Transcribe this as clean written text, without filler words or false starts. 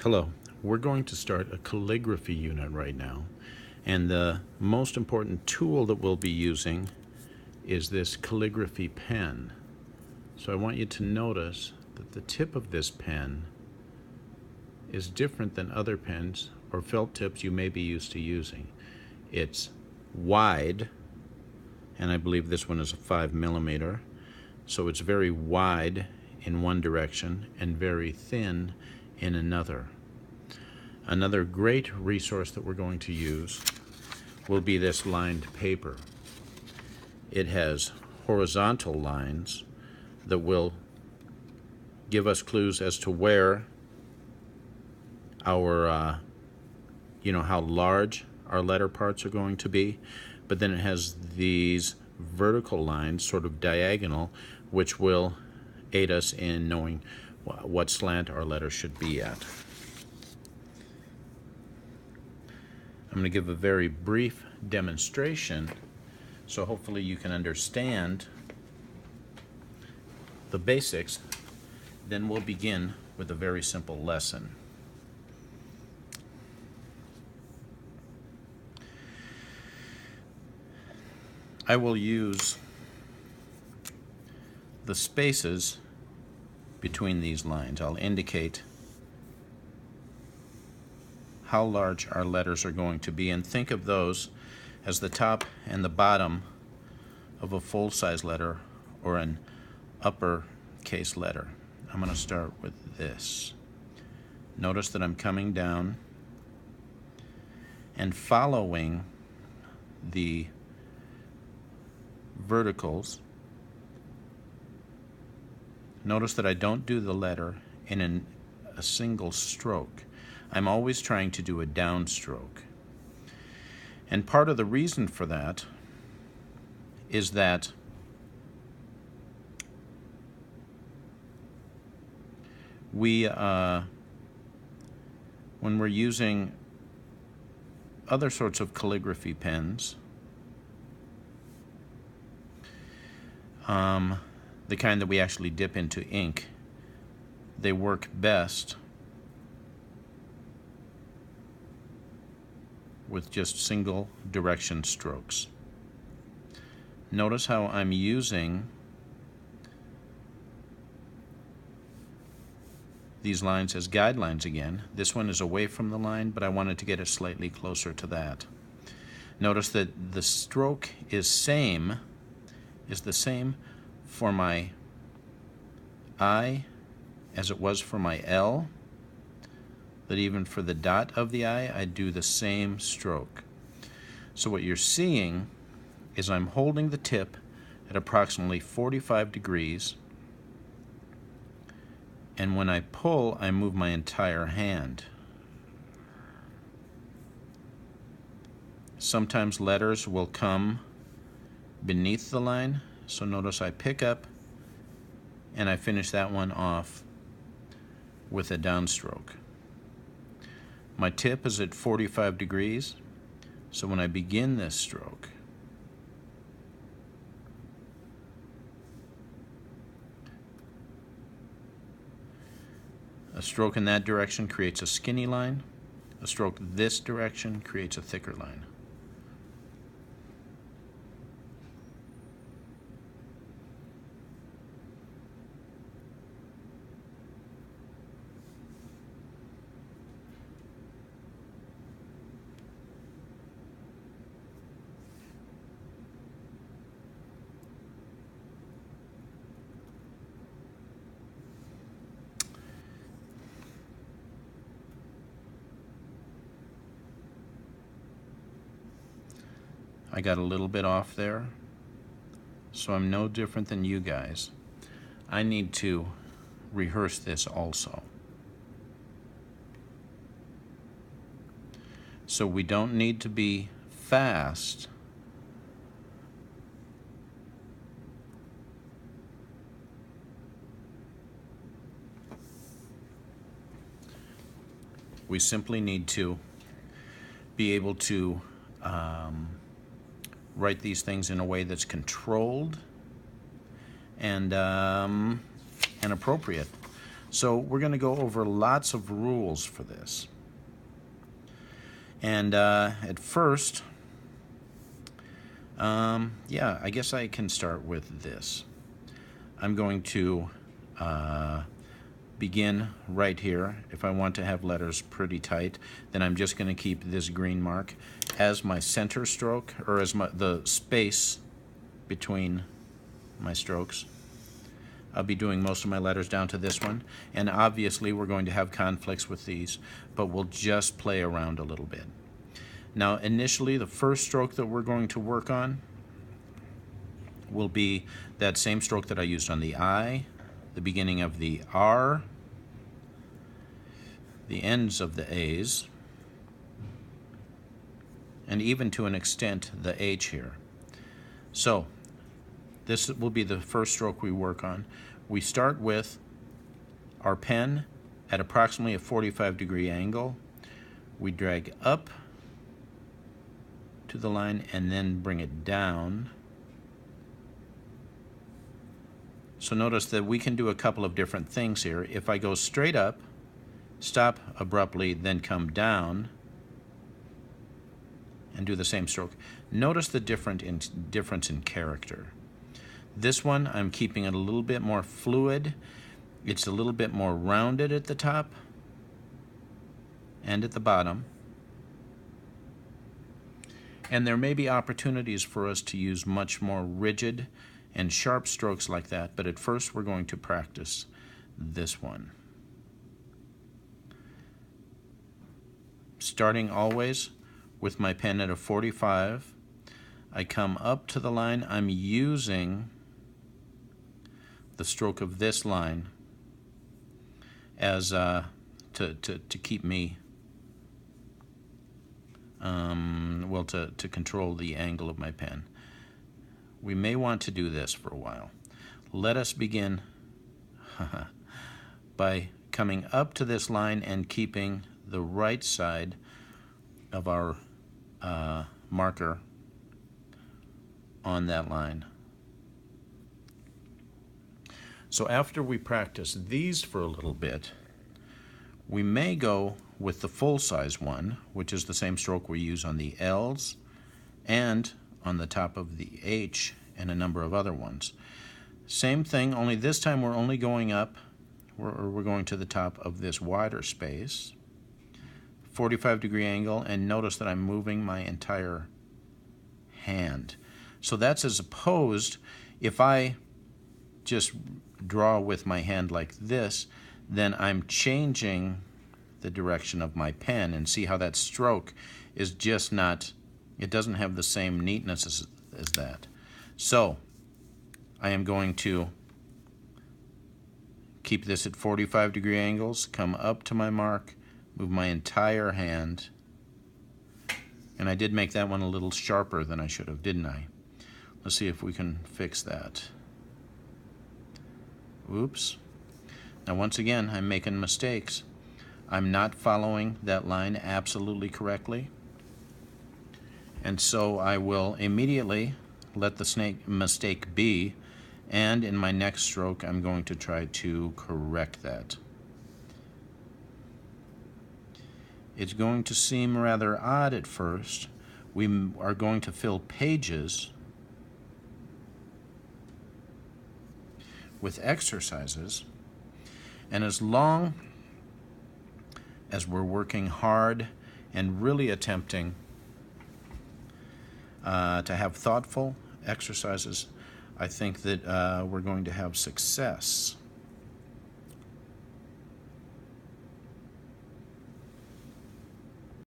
Hello, we're going to start a calligraphy unit right now, and the most important tool that we'll be using is this calligraphy pen. So I want you to notice that the tip of this pen is different than other pens or felt tips you may be used to using. It's wide, and I believe this one is a 5mm, so it's very wide in one direction and very thin in another. Another great resource that we're going to use will be this lined paper. It has horizontal lines that will give us clues as to where our, how large our letter parts are going to be. But then it has these vertical lines, sort of diagonal, which will aid us in knowing what slant our letter should be at. I'm going to give a very brief demonstration, so hopefully you can understand the basics. Then we'll begin with a very simple lesson. I will use the spaces between these lines. I'll indicate how large our letters are going to be, and think of those as the top and the bottom of a full-size letter or an uppercase letter. I'm going to start with this. Notice that I'm coming down and following the verticals. Notice that I don't do the letter in a single stroke. I'm always trying to do a downstroke. And part of the reason for that is that we, when we're using other sorts of calligraphy pens, the kind that we actually dip into ink, they work best with just single direction strokes. Notice how I'm using these lines as guidelines again. This one is away from the line, but I wanted to get it slightly closer to that. Notice that the stroke is the same for my I as it was for my L, that even for the dot of the I do the same stroke. So what you're seeing is I'm holding the tip at approximately 45 degrees, and when I pull, I move my entire hand. Sometimes letters will come beneath the line, so notice I pick up and I finish that one off with a downstroke. My tip is at 45 degrees, so when I begin this stroke, a stroke in that direction creates a skinny line, a stroke this direction creates a thicker line. I got a little bit off there, so I'm no different than you guys. I need to rehearse this also. So we don't need to be fast. We simply need to be able to write these things in a way that's controlled and appropriate. So we're going to go over lots of rules for this. And at first, yeah, I guess I can start with this. I'm going to begin right here. If I want to have letters pretty tight, then I'm just going to keep this green mark as my center stroke, or as the space between my strokes. I'll be doing most of my letters down to this one, and obviously we're going to have conflicts with these, but we'll just play around a little bit. Now initially, the first stroke that we're going to work on will be that same stroke that I used on the I, the beginning of the R, the ends of the A's, and even to an extent the H here. So this will be the first stroke we work on. We start with our pen at approximately a 45-degree angle. We drag up to the line and then bring it down. So notice that we can do a couple of different things here. If I go straight up, stop abruptly, then come down, and do the same stroke, notice the difference in character. This one, I'm keeping it a little bit more fluid. It's a little bit more rounded at the top and at the bottom. And there may be opportunities for us to use much more rigid and sharp strokes like that, but at first we're going to practice this one. Starting always with my pen at a 45, I come up to the line. I'm using the stroke of this line as to keep me well, to control the angle of my pen. We may want to do this for a while. Let us begin by coming up to this line and keeping the right side of our marker on that line. So after we practice these for a little bit, we may go with the full-size one, which is the same stroke we use on the L's and on the top of the H and a number of other ones. Same thing, only this time we're only going up, we're going to the top of this wider space, 45-degree angle, and notice that I'm moving my entire hand. So that's as opposed, if I just draw with my hand like this, then I'm changing the direction of my pen, and see how that stroke is just not, it doesn't have the same neatness as that. So I am going to keep this at 45-degree angles, come up to my mark, move my entire hand, and I did make that one a little sharper than I should have, didn't I? Let's see if we can fix that. Oops. Now once again, I'm making mistakes. I'm not following that line absolutely correctly, and so I will immediately let the mistake be, and in my next stroke I'm going to try to correct that. It's going to seem rather odd at first. We are going to fill pages with exercises, and as long as we're working hard and really attempting to have thoughtful exercises, I think that we're going to have success.